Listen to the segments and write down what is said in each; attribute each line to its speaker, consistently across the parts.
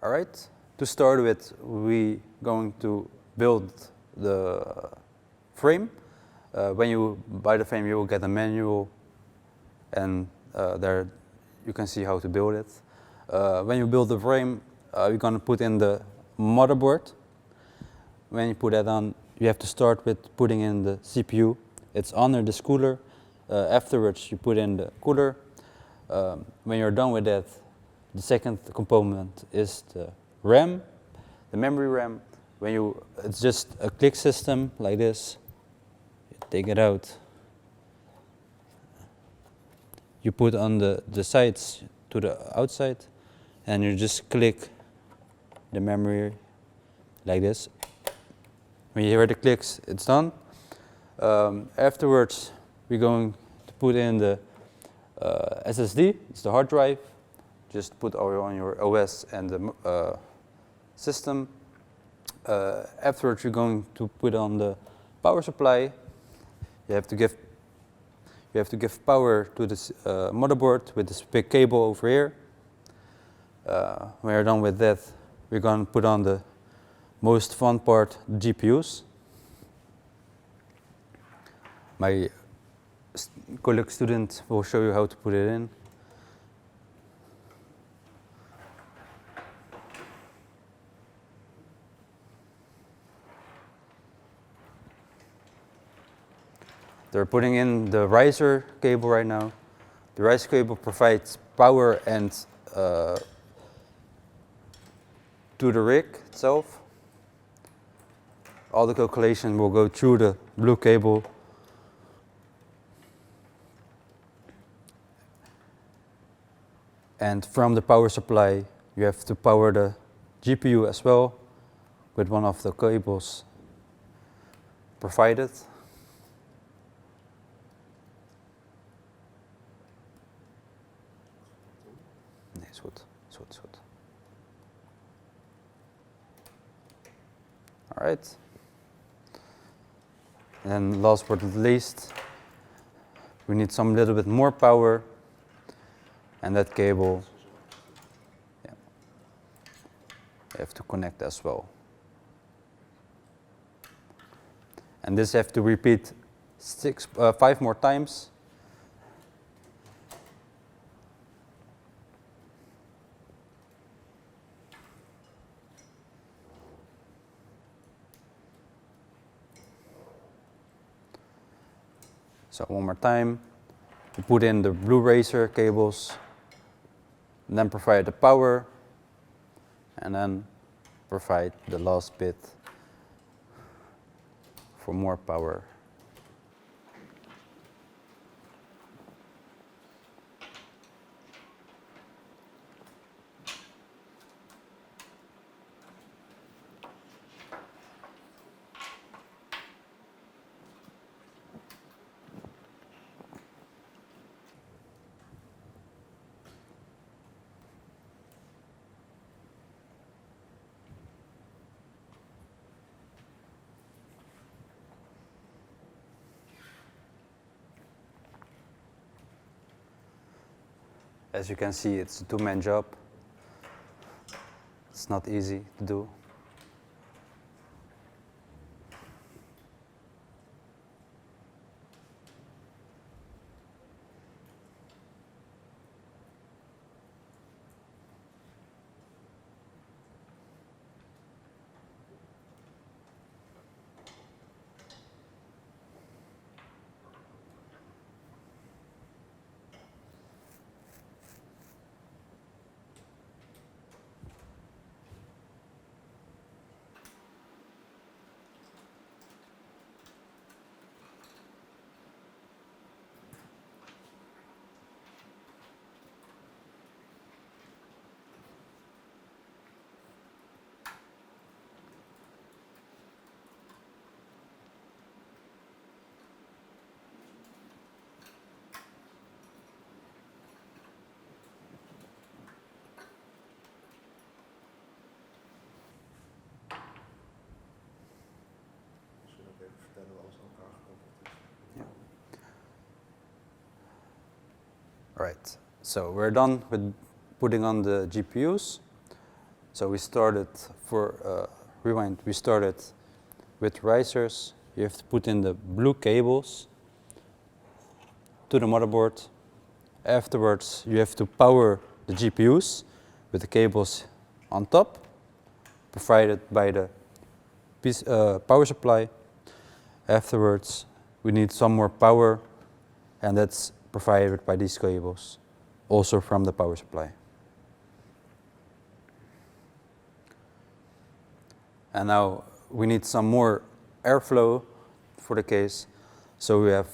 Speaker 1: All right, to start with, we going to build the frame. When you buy the frame, you will get a manual, and there you can see how to build it. When you build the frame, you're going to put in the motherboard. When you put that on, you have to start with putting in the CPU. It's under this cooler. Afterwards, you put in the cooler. When you're done with that, the second component is the RAM, the memory RAM. It's just a click system like this. You take it out. You put on the sides to the outside, and you just click the memory like this. When you hear the clicks, it's done. Afterwards, we're going to put in the SSD, it's the hard drive. Just put on your OS and the system. Afterwards, you're going to put on the power supply. You have to give power to this motherboard with this big cable over here. When you're done with that, we're going to put on the most fun part, the GPUs. My colleague student will show you how to put it in. They're putting in the riser cable right now. The riser cable provides power and to the rig itself. All the calculation will go through the blue cable. And from the power supply, you have to power the GPU as well with one of the cables provided. Nee, is goed. Is goed, is goed. All right. And last but not least, we need some little bit more power, and that cable, yeah, you have to connect as well. And this have to repeat 5 more times. So one more time, you put in the blue racer cables, and then provide the power, and then provide the last bit for more power. As you can see, it's a 2-man job. It's not easy to do. Right, so we're done with putting on the GPUs. So we started rewind. We started with risers. You have to put in the blue cables to the motherboard. Afterwards, you have to power the GPUs with the cables on top, provided by the power supply. Afterwards, we need some more power, and that's provided by these cables, also from the power supply. And now we need some more airflow for the case. So we have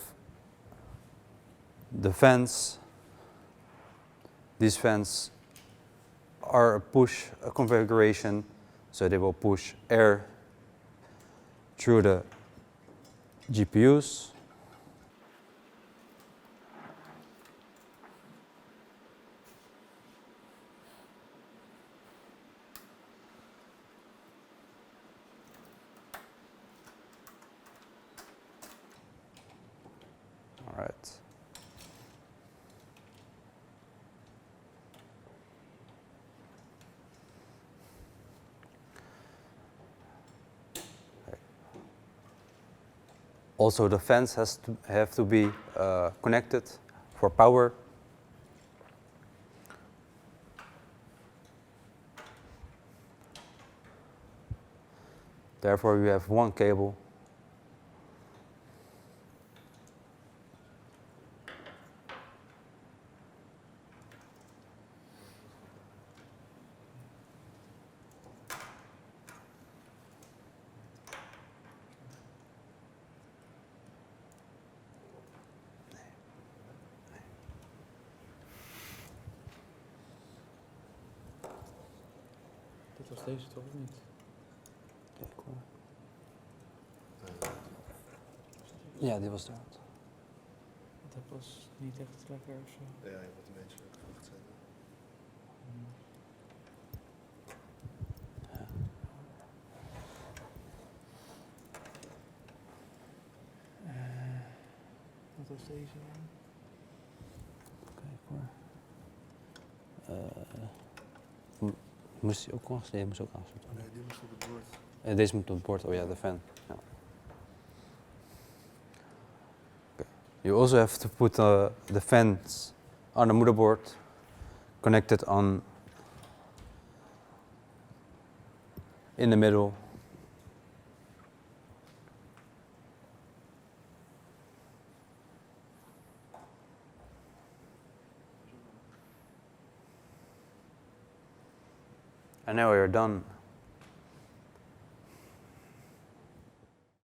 Speaker 1: the fans. These fans are a push configuration, so they will push air through the GPUs. All right. Also, the fans have to be connected for power. Therefore, we have one cable.
Speaker 2: Dat was deze toch of niet?
Speaker 1: Even cool. Ja, die was eruit.
Speaker 2: Dat was niet echt lekker of zo.
Speaker 3: Ja, je moet een beetje lucht zetten.
Speaker 2: Wat was deze dan?
Speaker 1: Kijk hoor. Moest die ook nog? Nee, moest ook aansluiten.
Speaker 3: Nee, die moest op het bord.
Speaker 1: Deze moet op het bord. Oh ja, de fan. Ja. Okay. You also have to put the fans on the motherboard, connected on in the middle. And now we're done.